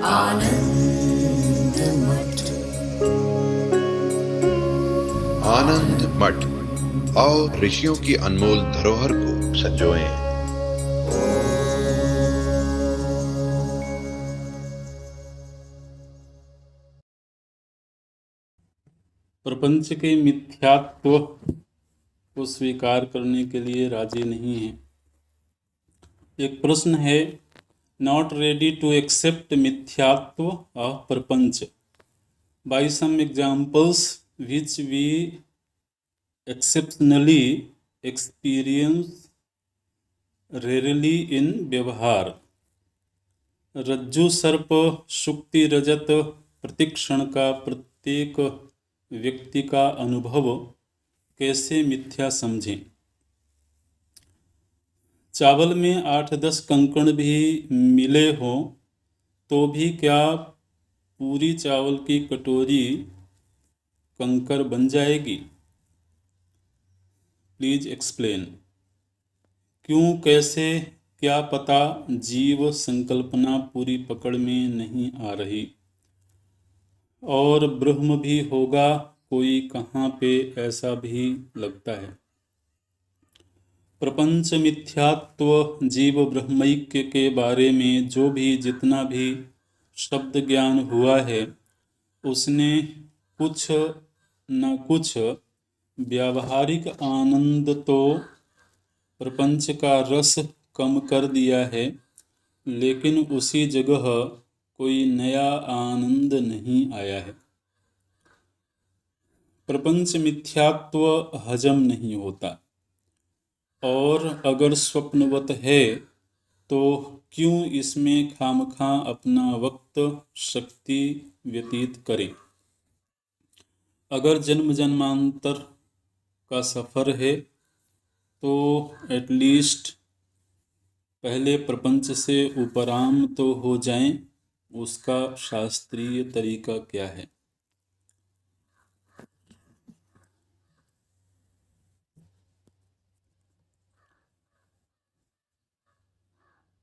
आनंद मठ। आनंद मठ और ऋषियों की अनमोल धरोहर को संजोएं। प्रपंच के मिथ्यात्व को स्वीकार करने के लिए राजी नहीं है। एक प्रश्न है, नॉट रेडी टू एक्सेप्ट मिथ्यात्व ऑफ प्रपंच by some examples which we exceptionally experience rarely in व्यवहार। रज्जु सर्प शुक्ति रजत प्रतिक्षण का प्रत्येक व्यक्ति का अनुभव कैसे मिथ्या समझें। चावल में 8-10 कंकड़ भी मिले हों तो भी क्या पूरी चावल की कटोरी कंकर बन जाएगी? Please explain. क्यों, कैसे, क्या पता जीव संकल्पना पूरी पकड़ में नहीं आ रही। और ब्रह्म भी होगा कोई कहाँ पे, ऐसा भी लगता है। प्रपंच मिथ्यात्व जीव ब्रह्मैक्य के बारे में जो भी जितना भी शब्द ज्ञान हुआ है उसने कुछ न कुछ व्यावहारिक आनंद तो प्रपंच का रस कम कर दिया है, लेकिन उसी जगह कोई नया आनंद नहीं आया है। प्रपंच मिथ्यात्व हजम नहीं होता, और अगर स्वप्नवत है तो क्यों इसमें खामखा अपना वक्त शक्ति व्यतीत करें। अगर जन्म जन्मांतर का सफ़र है तो एटलीस्ट पहले प्रपंच से उपराम तो हो जाएं। उसका शास्त्रीय तरीका क्या है?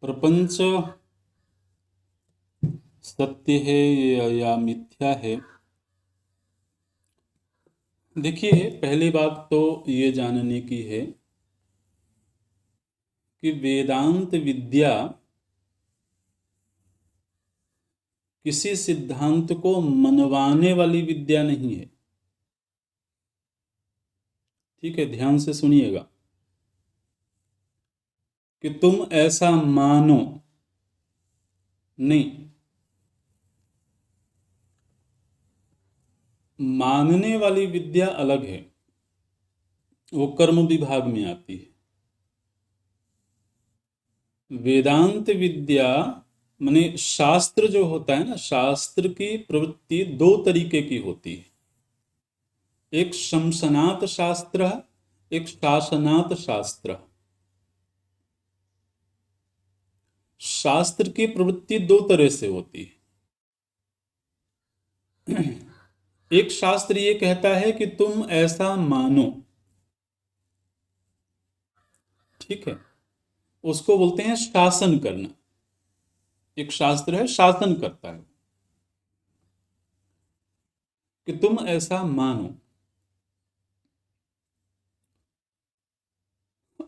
प्रपंच सत्य है या मिथ्या है? देखिए, पहली बात तो ये जानने की है कि वेदांत विद्या किसी सिद्धांत को मनवाने वाली विद्या नहीं है। ठीक है, ध्यान से सुनिएगा कि तुम ऐसा मानो, नहीं। मानने वाली विद्या अलग है, वो कर्म विभाग में आती है। वेदांत विद्या माने शास्त्र जो होता है ना, शास्त्र की प्रवृत्ति दो तरीके की होती है। एक शमसनात शास्त्र, एक शासनात शास्त्र। शास्त्र की प्रवृत्ति दो तरह से होती है। एक शास्त्र ये कहता है कि तुम ऐसा मानो, ठीक है, उसको बोलते हैं शासन करना। एक शास्त्र है, शासन करता है कि तुम ऐसा मानो।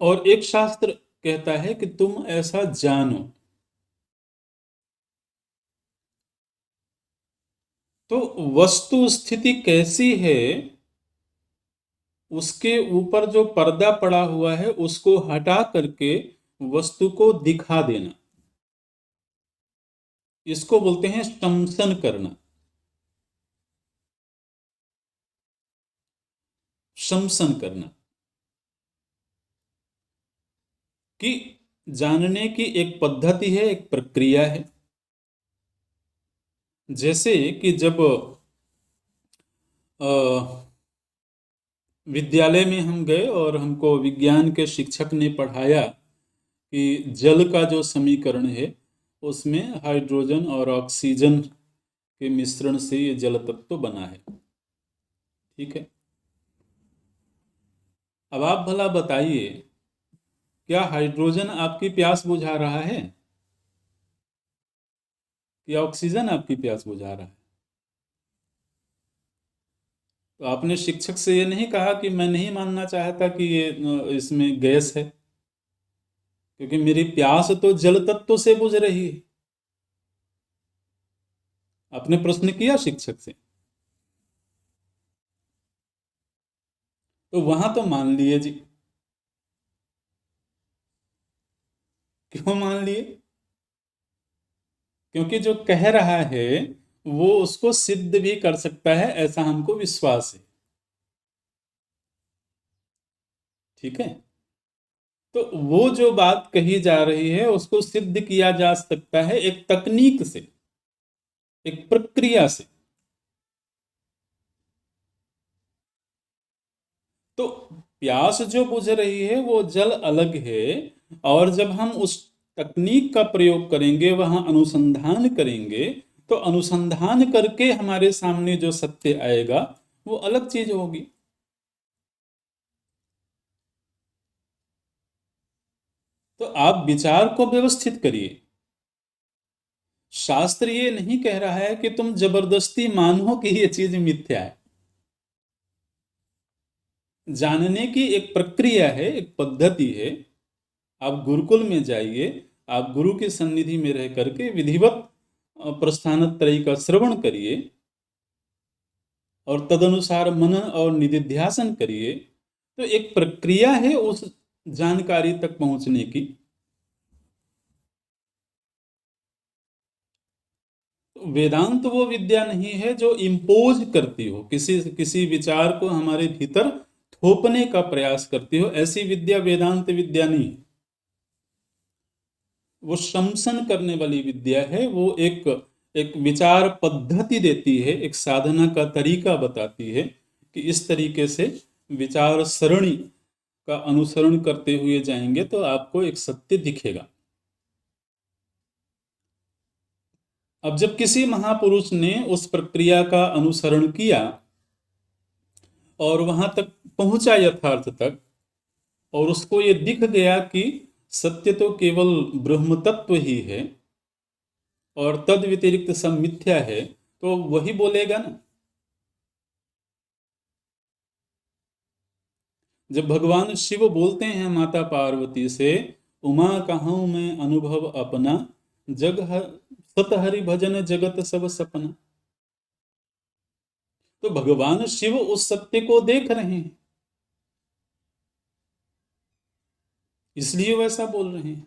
और एक शास्त्र कहता है कि तुम ऐसा जानो। तो वस्तु स्थिति कैसी है उसके ऊपर जो पर्दा पड़ा हुआ है उसको हटा करके वस्तु को दिखा देना, इसको बोलते हैं शमसन करना। शमसन करना कि जानने की एक पद्धति है, एक प्रक्रिया है। जैसे कि जब विद्यालय में हम गए और हमको विज्ञान के शिक्षक ने पढ़ाया कि जल का जो समीकरण है उसमें हाइड्रोजन और ऑक्सीजन के मिश्रण से ये जल तत्व बना है। ठीक है, अब आप भला बताइए, क्या हाइड्रोजन आपकी प्यास बुझा रहा है? कि ऑक्सीजन आपकी प्यास बुझा रहा है। तो आपने शिक्षक से ये नहीं कहा कि मैं नहीं मानना चाहता कि ये इसमें गैस है, क्योंकि मेरी प्यास तो जल तत्व से बुझ रही है। आपने प्रश्न किया शिक्षक से, तो वहां तो मान लिए जी। क्यों मान लिए? क्योंकि जो कह रहा है वो उसको सिद्ध भी कर सकता है, ऐसा हमको विश्वास है। ठीक है। तो वो जो बात कही जा रही है उसको सिद्ध किया जा सकता है एक तकनीक से, एक प्रक्रिया से। तो प्यास जो बुझ रही है वो जल अलग है, और जब हम उस तकनीक का प्रयोग करेंगे, वहां अनुसंधान करेंगे, तो अनुसंधान करके हमारे सामने जो सत्य आएगा वो अलग चीज होगी। तो आप विचार को व्यवस्थित करिए। शास्त्र ये नहीं कह रहा है कि तुम जबरदस्ती मानो कि ये चीज मिथ्या है। जानने की एक प्रक्रिया है, एक पद्धति है। आप गुरुकुल में जाइए, आप गुरु की सन्निधि में रह करके विधिवत प्रस्थानत्रयी का श्रवण करिए, और तदनुसार मनन और निधिध्यासन करिए। तो एक प्रक्रिया है उस जानकारी तक पहुंचने की। वेदांत वो विद्या नहीं है जो इम्पोज करती हो, किसी किसी विचार को हमारे भीतर थोपने का प्रयास करती हो, ऐसी विद्या वेदांत विद्या नहीं है। वो शमसन करने वाली विद्या है। वो एक एक विचार पद्धति देती है, एक साधना का तरीका बताती है कि इस तरीके से विचार सरणी का अनुसरण करते हुए जाएंगे तो आपको एक सत्य दिखेगा। अब जब किसी महापुरुष ने उस प्रक्रिया का अनुसरण किया और वहां तक पहुंचा यथार्थ तक, और उसको ये दिख गया कि सत्य तो केवल ब्रह्म तत्व ही है और तद व्यतिरिक्त सब मिथ्या है, तो वही बोलेगा ना। जब भगवान शिव बोलते हैं माता पार्वती से, उमा कहूँ मैं अनुभव अपना, सत हरि भजन जगत सब सपना, तो भगवान शिव उस सत्य को देख रहे हैं, इसलिए वैसा बोल रहे हैं।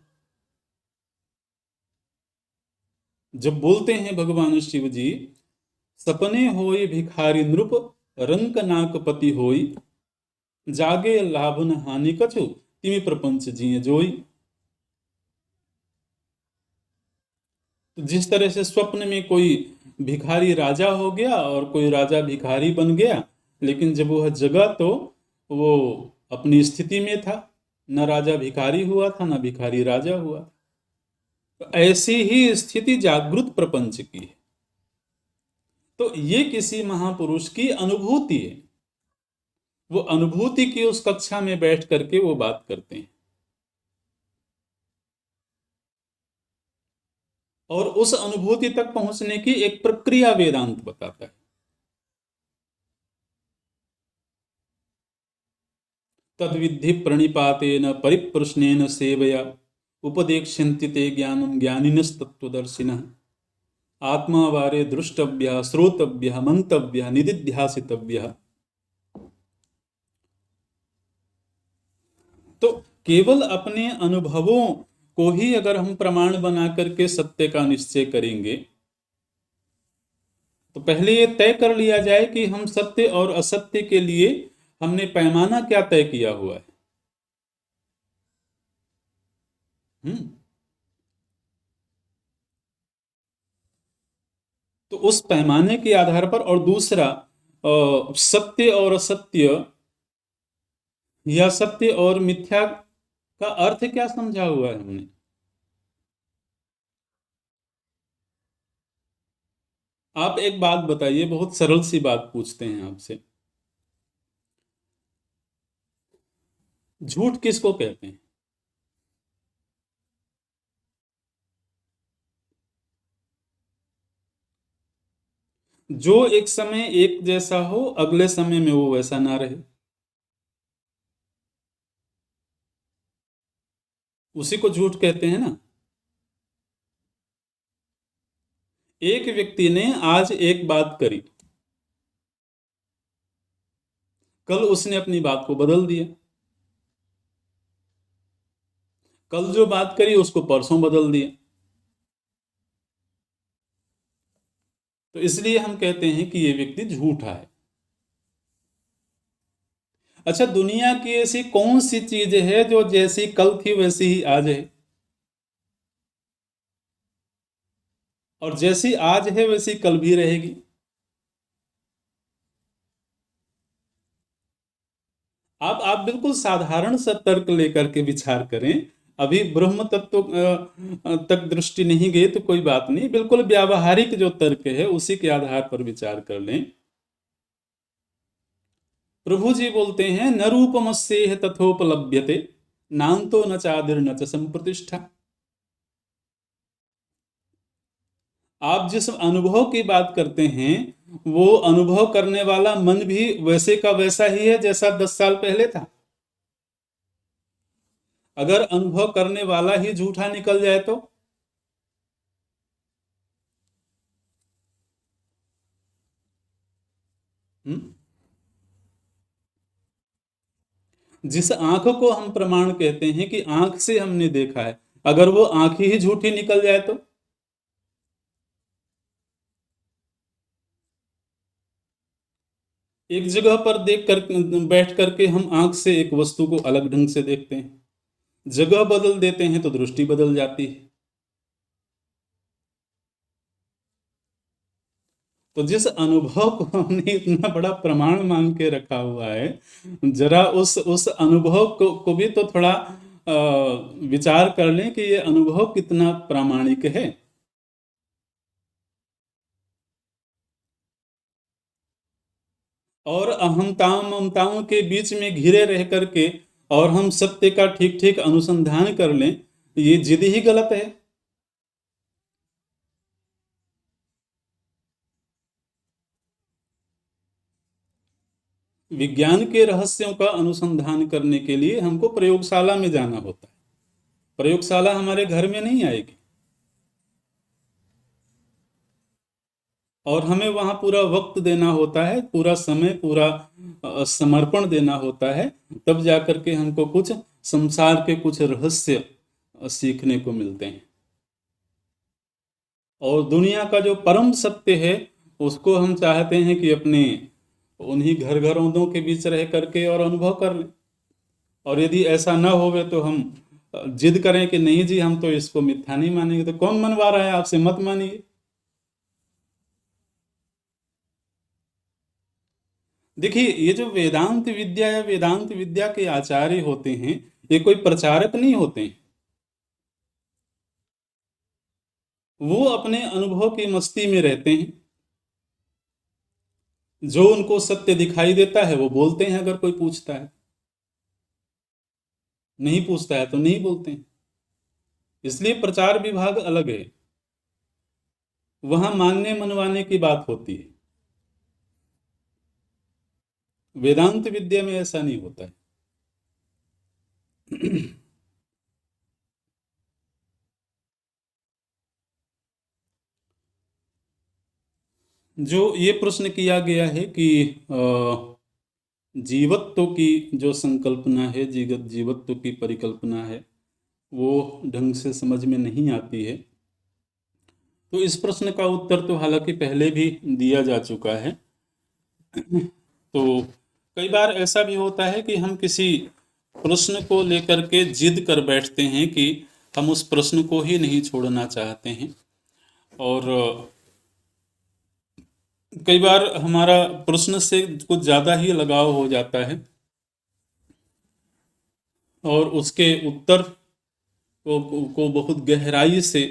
जब बोलते हैं भगवान शिव जी, सपने होए भिखारी नृप, रंक नाकपति होई, जागे लाभ न हानि कछु, तिमि प्रपंच जिये जोई। तो जिस तरह से स्वप्न में कोई भिखारी राजा हो गया और कोई राजा भिखारी बन गया, लेकिन जब वह जगा तो वो अपनी स्थिति में था, न राजा भिखारी हुआ था न भिखारी राजा हुआ। तो ऐसी ही स्थिति जागृत प्रपंच की है। तो ये किसी महापुरुष की अनुभूति है। वो अनुभूति की उस कक्षा में बैठ करके वो बात करते हैं, और उस अनुभूति तक पहुंचने की एक प्रक्रिया वेदांत बताता है। तद्विधि प्रणिपातेन परिप्रश्नेन सेवया, उपदेक्ष्यन्ति ते ज्ञानं ज्ञानिनस्तत्त्वदर्शिनः, आत्मा वारे दृष्टव्यः श्रोतव्यः मंतव्यः निदिध्यासितव्यः। तो केवल अपने अनुभवों को ही अगर हम प्रमाण बना करके सत्य का निश्चय करेंगे, तो पहले ये तय कर लिया जाए कि हम सत्य और असत्य के लिए हमने पैमाना क्या तय किया हुआ है। हम्म। तो उस पैमाने के आधार पर, और दूसरा सत्य और असत्य या सत्य और मिथ्या का अर्थ क्या समझा हुआ है हमने। आप एक बात बताइए, बहुत सरल सी बात पूछते हैं आपसे, झूठ किसको कहते हैं? जो एक समय एक जैसा हो, अगले समय में वो वैसा ना रहे, उसी को झूठ कहते हैं ना। एक व्यक्ति ने आज एक बात करी, कल उसने अपनी बात को बदल दिया, कल जो बात करी उसको परसों बदल दिया। तो इसलिए हम कहते हैं कि ये व्यक्ति झूठा है। अच्छा, दुनिया की ऐसी कौन सी चीज है जो जैसी कल थी वैसी ही आज है, और जैसी आज है वैसी कल भी रहेगी? आप बिल्कुल साधारण सा तर्क लेकर के विचार करें। अभी ब्रह्म तत्व तक दृष्टि नहीं गई तो कोई बात नहीं, बिल्कुल व्यावहारिक जो तर्क है उसी के आधार पर विचार कर लें। प्रभु जी बोलते हैं, न रूपमस्येह तथोपलभ्यते, नान्तो न चादिर न च संप्रतिष्ठा। आप जिस अनुभव की बात करते हैं वो अनुभव करने वाला मन भी वैसे का वैसा ही है जैसा 10 साल पहले था। अगर अनुभव करने वाला ही झूठा निकल जाए तो? हम्म? जिस आंख को हम प्रमाण कहते हैं कि आंख से हमने देखा है, अगर वो आंख ही झूठी निकल जाए तो? एक जगह पर देख कर बैठ करके हम आंख से एक वस्तु को अलग ढंग से देखते हैं, जगह बदल देते हैं तो दृष्टि बदल जाती है। तो जिस अनुभव को हमने इतना बड़ा प्रमाण मान के रखा हुआ है, जरा उस अनुभव को भी तो थोड़ा विचार कर लें कि ये अनुभव कितना प्रामाणिक है। और अहंताओं ममताओं के बीच में घिरे रह करके और हम सत्य का ठीक ठीक अनुसंधान कर लें, ये जिद ही गलत है। विज्ञान के रहस्यों का अनुसंधान करने के लिए हमको प्रयोगशाला में जाना होता है, प्रयोगशाला हमारे घर में नहीं आएगी। और हमें वहां पूरा वक्त देना होता है, पूरा समय, पूरा समर्पण देना होता है, तब जाकर के हमको कुछ संसार के कुछ रहस्य सीखने को मिलते हैं। और दुनिया का जो परम सत्य है उसको हम चाहते हैं कि अपने उन्हीं घर घरों के बीच रह करके और अनुभव कर लें। और यदि ऐसा न होवे तो हम जिद करें कि नहीं जी हम तो इसको मिथ्या नहीं मानेंगे, तो कौन मनवा रहा है आपसे, मत मानिए। देखिए, ये जो वेदांत विद्या या वेदांत विद्या के आचार्य होते हैं, ये कोई प्रचारक नहीं होते हैं। वो अपने अनुभव की मस्ती में रहते हैं, जो उनको सत्य दिखाई देता है वो बोलते हैं, अगर कोई पूछता है, नहीं पूछता है तो नहीं बोलते हैं। इसलिए प्रचार विभाग अलग है, वहां मानने मनवाने की बात होती है। वेदांत विद्या में ऐसा नहीं होता है। जो ये प्रश्न किया गया है कि जीवत्व की जो संकल्पना है, जीवत्व की परिकल्पना है, वो ढंग से समझ में नहीं आती है। तो इस प्रश्न का उत्तर तो हालांकि पहले भी दिया जा चुका है। तो कई बार ऐसा भी होता है कि हम किसी प्रश्न को लेकर के जिद कर बैठते हैं कि हम उस प्रश्न को ही नहीं छोड़ना चाहते हैं, और कई बार हमारा प्रश्न से कुछ ज़्यादा ही लगाव हो जाता है और उसके उत्तर को बहुत गहराई से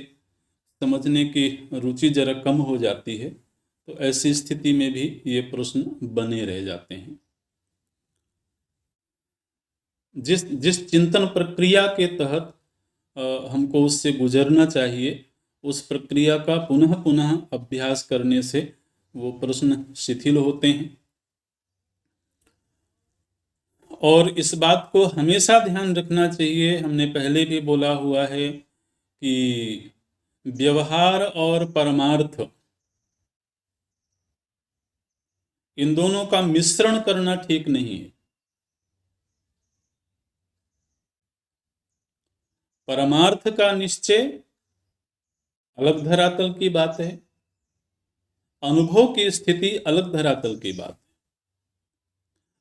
समझने की रुचि जरा कम हो जाती है। तो ऐसी स्थिति में भी ये प्रश्न बने रह जाते हैं। जिस जिस चिंतन प्रक्रिया के तहत हमको उससे गुजरना चाहिए, उस प्रक्रिया का पुनः पुनः अभ्यास करने से वो प्रश्न शिथिल होते हैं। और इस बात को हमेशा ध्यान रखना चाहिए, हमने पहले भी बोला हुआ है कि व्यवहार और परमार्थ, इन दोनों का मिश्रण करना ठीक नहीं है। परमार्थ का निश्चय अलग धरातल की बात है, अनुभव की स्थिति अलग धरातल की बात है।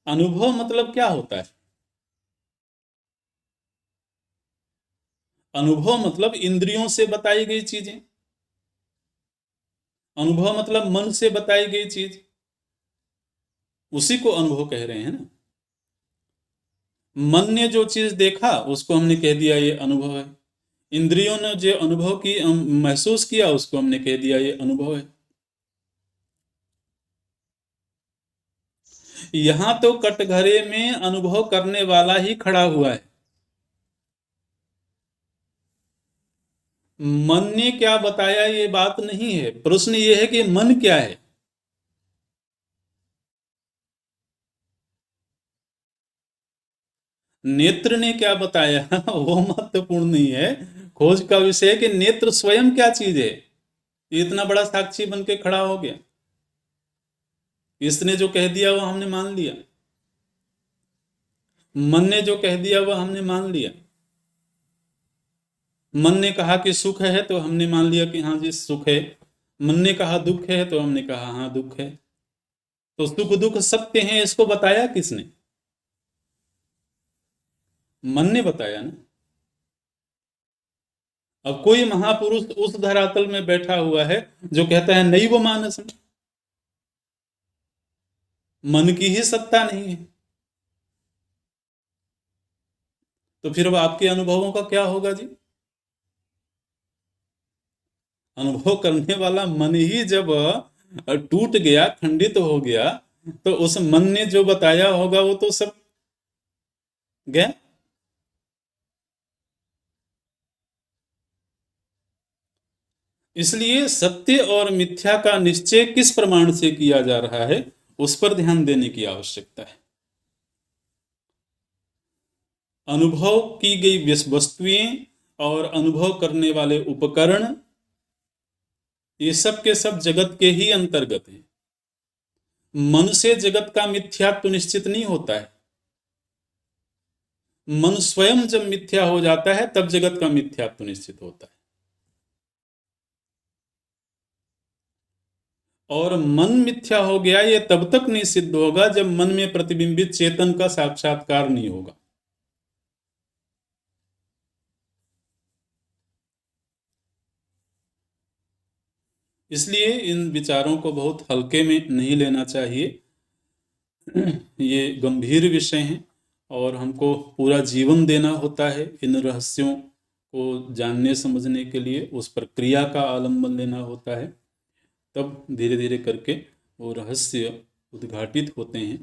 अनुभव मतलब क्या होता है? अनुभव मतलब इंद्रियों से बताई गई चीजें। अनुभव मतलब मन से बताई गई चीज, उसी को अनुभव कह रहे हैं ना। मन ने जो चीज देखा उसको हमने कह दिया ये अनुभव है। इंद्रियों ने जो अनुभव की महसूस किया उसको हमने कह दिया ये अनुभव है। यहां तो कटघरे में अनुभव करने वाला ही खड़ा हुआ है। मन ने क्या बताया ये बात नहीं है, प्रश्न ये है कि मन क्या है। नेत्र ने क्या बताया वो महत्वपूर्ण नहीं है। खोज का विषय है कि नेत्र स्वयं क्या चीज है। ये इतना बड़ा साक्षी बन के खड़ा हो गया, इसने जो कह दिया वो हमने मान लिया, मन ने जो कह दिया वो हमने मान लिया। मन ने कहा कि सुख है तो हमने मान लिया कि हाँ जी सुख है। मन ने कहा दुख है तो हमने कहा हाँ दुख है। तो सुख दुख सत्य है, इसको बताया किसने? मन ने बताया ना। अब कोई महापुरुष उस धरातल में बैठा हुआ है जो कहता है नहीं वो मानस में, मन की ही सत्ता नहीं है, तो फिर अब आपके अनुभवों का क्या होगा जी? अनुभव करने वाला मन ही जब टूट गया, खंडित हो गया, तो उस मन ने जो बताया होगा वो तो सब गया। इसलिए सत्य और मिथ्या का निश्चय किस प्रमाण से किया जा रहा है उस पर ध्यान देने की आवश्यकता है। अनुभव की गई वस्तुएं और अनुभव करने वाले उपकरण, ये सब के सब जगत के ही अंतर्गत है। मन से जगत का मिथ्यात्व निश्चित नहीं होता है। मन स्वयं जब मिथ्या हो जाता है तब जगत का मिथ्यात्व निश्चित होता है। और मन मिथ्या हो गया ये तब तक नहीं सिद्ध होगा जब मन में प्रतिबिंबित चेतन का साक्षात्कार नहीं होगा। इसलिए इन विचारों को बहुत हल्के में नहीं लेना चाहिए। ये गंभीर विषय हैं और हमको पूरा जीवन देना होता है इन रहस्यों को जानने समझने के लिए, उस पर क्रिया का आलंबन लेना होता है, तब धीरे धीरे करके वो रहस्य उद्घाटित होते हैं।